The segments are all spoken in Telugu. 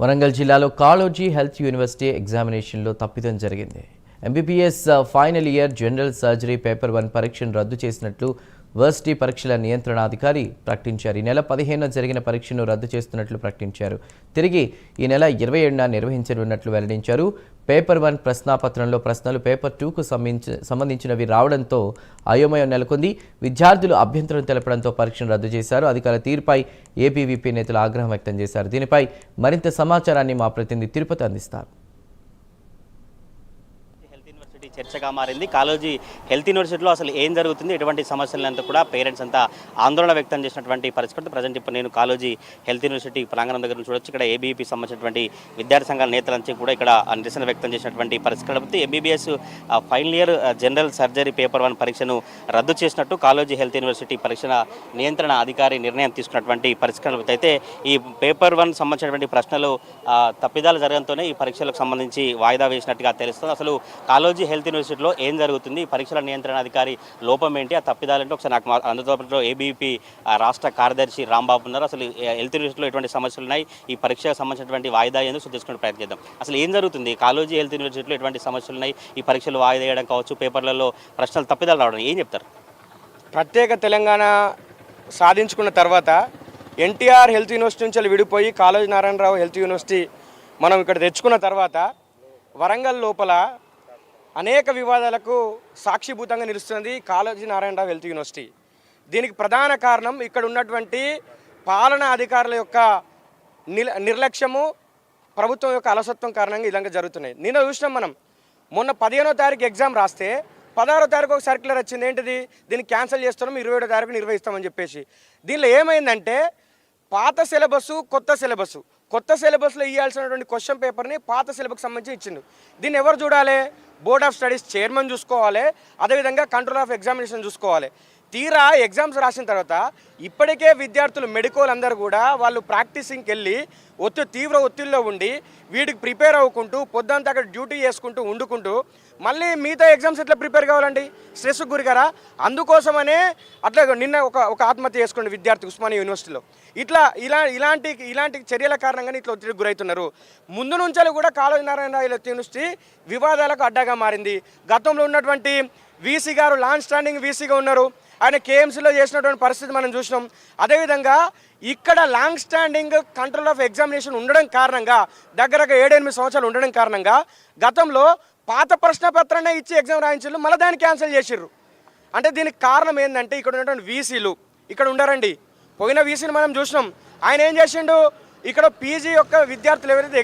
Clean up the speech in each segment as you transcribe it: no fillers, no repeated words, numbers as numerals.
వరంగల్ జిల్లాలో కాళోజీ హెల్త్ యూనివర్సిటీ ఎగ్జామినేషన్లో తప్పిదం జరిగింది. MBBS final year general surgery paper 1 పరీక్షను రద్దు చేసినట్లు వర్సిటీ పరీక్షల నియంత్రణాధికారి ప్రకటించారు. ఈ నెల 15న జరిగిన పరీక్షను రద్దు చేస్తున్నట్లు ప్రకటించారు. తిరిగి ఈ నెల 27న నిర్వహించనున్నట్లు వెల్లడించారు. పేపర్ 1 ప్రశ్నాపత్రంలో ప్రశ్నలు పేపర్ 2కు సంబంధించినవి రావడంతో అయోమయం నెలకొంది. విద్యార్థులు అభ్యంతరం తెలపడంతో పరీక్షను రద్దు చేశారు. అధికారుల తీరుపై ఏబీవీపీ నేతలు ఆగ్రహం వ్యక్తం చేశారు. దీనిపై మరింత సమాచారాన్ని మా ప్రతినిధి తిరుపతి అందిస్తారు. చర్చగా మారింది. కాళోజీ హెల్త్ యూనివర్సిటీలో అసలు ఏం జరుగుతుంది, ఎటువంటి సమస్యలంతా కూడా పేరెంట్స్ అంతా ఆందోళన వ్యక్తం చేసినటువంటి పరిస్థితి. ప్రజెంట్ ఇప్పుడు నేను కాళోజీ హెల్త్ యూనివర్సిటీ ప్రాంగణం దగ్గర చూడొచ్చు. ఇక్కడ ఏబీవీపీ సంబంధించినటువంటి విద్యార్థి సంఘాల నేతలంతా కూడా ఇక్కడ నిరసన వ్యక్తం చేసినటువంటి పరిస్థితి. MBBS final year general surgery paper 1 పరీక్షను రద్దు చేసినట్టు కాళోజీ హెల్త్ యూనివర్సిటీ పరీక్షల నియంత్రణ అధికారి నిర్ణయం తీసుకున్నటువంటి పరిస్థితి. అయితే ఈ పేపర్ 1 సంబంధించినటువంటి ప్రశ్నలు తప్పిదాలు జరగడంతోనే ఈ పరీక్షలకు సంబంధించి వాయిదా వేసినట్టుగా తెలుస్తుంది. అసలు కాళోజీ హెల్త్ యూనివర్సిటీలో ఏం జరుగుతుంది, పరీక్షల నియంత్రణ అధికారి లోపం ఏంటి, ఆ తప్పిదాలంటే ఒకసారి నాకు అందుబాటులో ఏబీవీపీ రాష్ట్ర కార్యదర్శి రాంబాబు ఉన్నారు. అసలు హెల్త్ యూనివర్సిటీలో ఎటువంటి సమస్యలు ఉన్నాయి, ఈ పరీక్షకు సంబంధించినటువంటి వాయిదా ఎందుకు తెలుసుకునే ప్రయత్నం చేద్దాం. అసలు ఏం జరుగుతుంది, కాళోజీ హెల్త్ యూనివర్సిటీలో ఎటువంటి సమస్యలు ఉన్నాయి, ఈ పరీక్షలు వాయిదా వేయడం కావచ్చు, పేపర్లలో ప్రశ్నలు తప్పిదాలు రావడం ఏం చెప్తారు? ప్రత్యేక తెలంగాణ సాధించుకున్న తర్వాత ఎన్టీఆర్ హెల్త్ యూనివర్సిటీ నుంచి విడిపోయి కాళోజీ నారాయణరావు హెల్త్ యూనివర్సిటీ మనం ఇక్కడ తెచ్చుకున్న తర్వాత వరంగల్ లోపల అనేక వివాదాలకు సాక్షిభూతంగా నిలుస్తుంది కాళోజీ నారాయణరావు హెల్త్ యూనివర్సిటీ. దీనికి ప్రధాన కారణం ఇక్కడ ఉన్నటువంటి పాలనా అధికారుల యొక్క నిర్లక్ష్యము, ప్రభుత్వం యొక్క అలసత్వం కారణంగా ఈ విధంగా జరుగుతున్నాయి. నిన్న చూసినాం మనం, మొన్న 15వ తారీఖు ఎగ్జామ్ రాస్తే 16వ తారీఖు ఒక సర్క్యులర్ వచ్చింది. ఏంటిది, దీన్ని క్యాన్సిల్ చేస్తున్నాం, 27వ తారీఖు నిర్వహిస్తామని చెప్పేసి. దీనిలో ఏమైందంటే పాత సిలబస్సు కొత్త సిలబస్లో ఇవ్వాల్సినటువంటి క్వశ్చన్ పేపర్ని పాత సిలబస్కి సంబంధించి ఇచ్చిండు. దీన్ని ఎవరు చూడాలి? బోర్డ్ ఆఫ్ స్టడీస్ చైర్మన్ చూసుకోవాలి, అదేవిధంగా కంట్రోల్ ఆఫ్ ఎగ్జామినేషన్ చూసుకోవాలి. తీరా ఎగ్జామ్స్ రాసిన తర్వాత ఇప్పటికే విద్యార్థులు మెడికోల్ అందరూ కూడా వాళ్ళు ప్రాక్టీసింగ్కి వెళ్ళి తీవ్ర ఒత్తిడిలో ఉండి వీటికి ప్రిపేర్ అవ్వకుంటూ పొద్దుంతా అక్కడ డ్యూటీ చేసుకుంటూ వండుకుంటూ మళ్ళీ మిగతా ఎగ్జామ్స్ ఎట్లా ప్రిపేర్ కావాలండి? స్ట్రెస్కి గురిగారా? అందుకోసమనే అట్లా నిన్న ఒక ఆత్మహత్య చేసుకోండి విద్యార్థి ఉస్మానియా యూనివర్సిటీలో. ఇలాంటి చర్యల కారణంగానే ఇట్లా ఒత్తిడికి గురవుతున్నారు. ముందు నుంచి కూడా కాళోజీ నారాయణరావు యూనివర్సిటీ వివాదాలకు అడ్డాగా మారింది. గతంలో ఉన్నటువంటి వీసీ గారు లాంగ్ స్టాండింగ్ వీసీగా ఉన్నారు, ఆయన కేఎంసీలో చేసినటువంటి పరిస్థితి మనం చూసినాం. అదేవిధంగా ఇక్కడ long standing control of examination ఉండడం కారణంగా దగ్గరగా 7-8 సంవత్సరాలు ఉండడం కారణంగా గతంలో పాత ప్రశ్నపత్రాన్ని ఇచ్చి ఎగ్జామ్ రాయించారు, మళ్ళీ దాన్ని క్యాన్సిల్ చేసిర్రు. అంటే దీనికి కారణం ఏంటంటే ఇక్కడ ఉన్నటువంటి వీసీలు ఇక్కడ ఉండరండి. పోయిన వీసీని మనం చూసినాం, ఆయన ఏం చేసిండు, ఇక్కడ పీజీ యొక్క విద్యార్థులు ఎవరైతే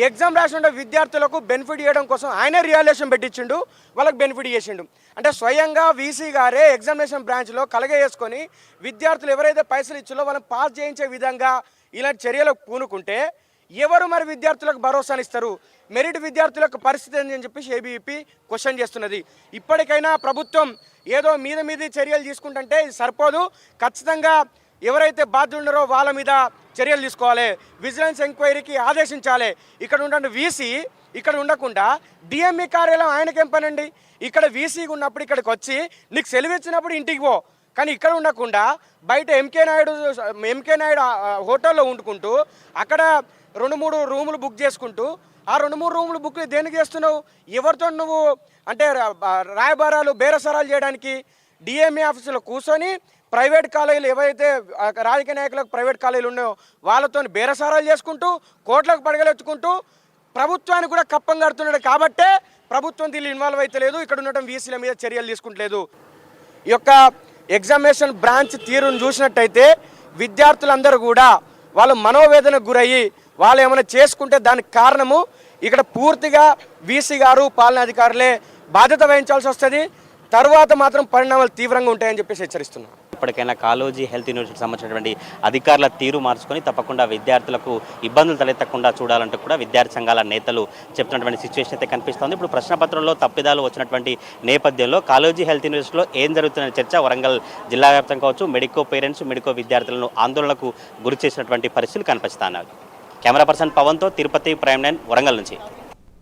ఎగ్జామ్ రాసిన విద్యార్థులకు బెనిఫిట్ చేయడం కోసం ఆయన రియాలేషన్ పెట్టించిండు, వాళ్ళకి బెనిఫిట్ చేసిండు. అంటే స్వయంగా వీసీ గారే ఎగ్జామినేషన్ బ్రాంచ్లో కలగజేసుకొని విద్యార్థులు ఎవరైతే పైసలు ఇచ్చిందో వాళ్ళని పాస్ చేయించే విధంగా ఇలాంటి చర్యలకు పూనుకుంటే ఎవరు మరి విద్యార్థులకు భరోసానిస్తారు? మెరిట్ విద్యార్థులకు పరిస్థితి అని చెప్పేసి ఏబీవీపీ క్వశ్చన్ చేస్తున్నది. ఇప్పటికైనా ప్రభుత్వం ఏదో మీది చర్యలు తీసుకుంటుంటే ఇది సరిపోదు. ఖచ్చితంగా ఎవరైతే బాధ్యులు ఉన్నారో వాళ్ళ మీద చర్యలు తీసుకోవాలి, విజిలెన్స్ ఎంక్వైరీకి ఆదేశించాలి. ఇక్కడ ఉన్న వీసీ ఇక్కడ ఉండకుండా డిఎంఈ కార్యాలయం ఆయనకేం పనండి? ఇక్కడ వీసీగా ఉన్నప్పుడు ఇక్కడికి వచ్చి నీకు సెలవు ఇచ్చినప్పుడు ఇంటికి పో, కానీ ఇక్కడ ఉండకుండా బయట ఎంకే నాయుడు హోటల్లో వండుకుంటూ అక్కడ 2-3 రూములు బుక్ చేసుకుంటూ ఆ 2-3 రూములు బుక్ దేనికి చేస్తున్నావు? ఎవరితో నువ్వు అంటే రాయబారాలు బేరసారాలు చేయడానికి? డిఎంఏ ఆఫీసులో కూర్చొని ప్రైవేట్ కాలేజీలు ఏవైతే రాజకీయ నాయకులకు ప్రైవేట్ కాలేజీలు ఉన్నాయో వాళ్ళతో బేరసారాలు చేసుకుంటూ కోట్లకు పడగలెత్తుకుంటూ ప్రభుత్వానికి కూడా కప్పం కడుతున్నాడు. కాబట్టే ప్రభుత్వం దీనిలో ఇన్వాల్వ్ అయితే లేదు, ఇక్కడ ఉండటం వీసీల మీద చర్యలు తీసుకుంటలేదు. ఈ యొక్క ఎగ్జామినేషన్ బ్రాంచ్ తీరును చూసినట్టయితే విద్యార్థులందరూ కూడా వాళ్ళు మనోవేదనకు గురయ్యి వాళ్ళు ఏమైనా చేసుకుంటే దానికి కారణము ఇక్కడ పూర్తిగా వీసీ గారు పాలనాధికారులే బాధ్యత వహించాల్సి వస్తుంది. తర్వాత మాత్రం పరిణామాలు తీవ్రంగా ఉంటాయని చెప్పేసి హెచ్చరిస్తున్నారు. ఇప్పటికైనా కాళోజీ హెల్త్ యూనివర్సిటీకి సంబంధించినటువంటి అధికారుల తీరు మార్చుకొని తప్పకుండా విద్యార్థులకు ఇబ్బందులు తలెత్తకుండా చూడాలంటూ కూడా విద్యార్థి సంఘాల నేతలు చెప్తున్నటువంటి సిచ్యువేషన్ అయితే కనిపిస్తోంది. ఇప్పుడు ప్రశ్నపత్రంలో తప్పిదాలు వచ్చినటువంటి నేపథ్యంలో కాళోజీ హెల్త్ యూనివర్సిటీలో ఏం జరుగుతున్న చర్చ వరంగల్ జిల్లా వ్యాప్తంగా కావచ్చు మెడికో పేరెంట్స్ మెడికో విద్యార్థులను ఆందోళనకు గురి చేసినటువంటి పరిస్థితులు కనిపిస్తున్నాయి. కెమెరా పర్సన్ పవన్తో తిరుపతి ప్రైమ్ 9 వరంగల్ నుంచి.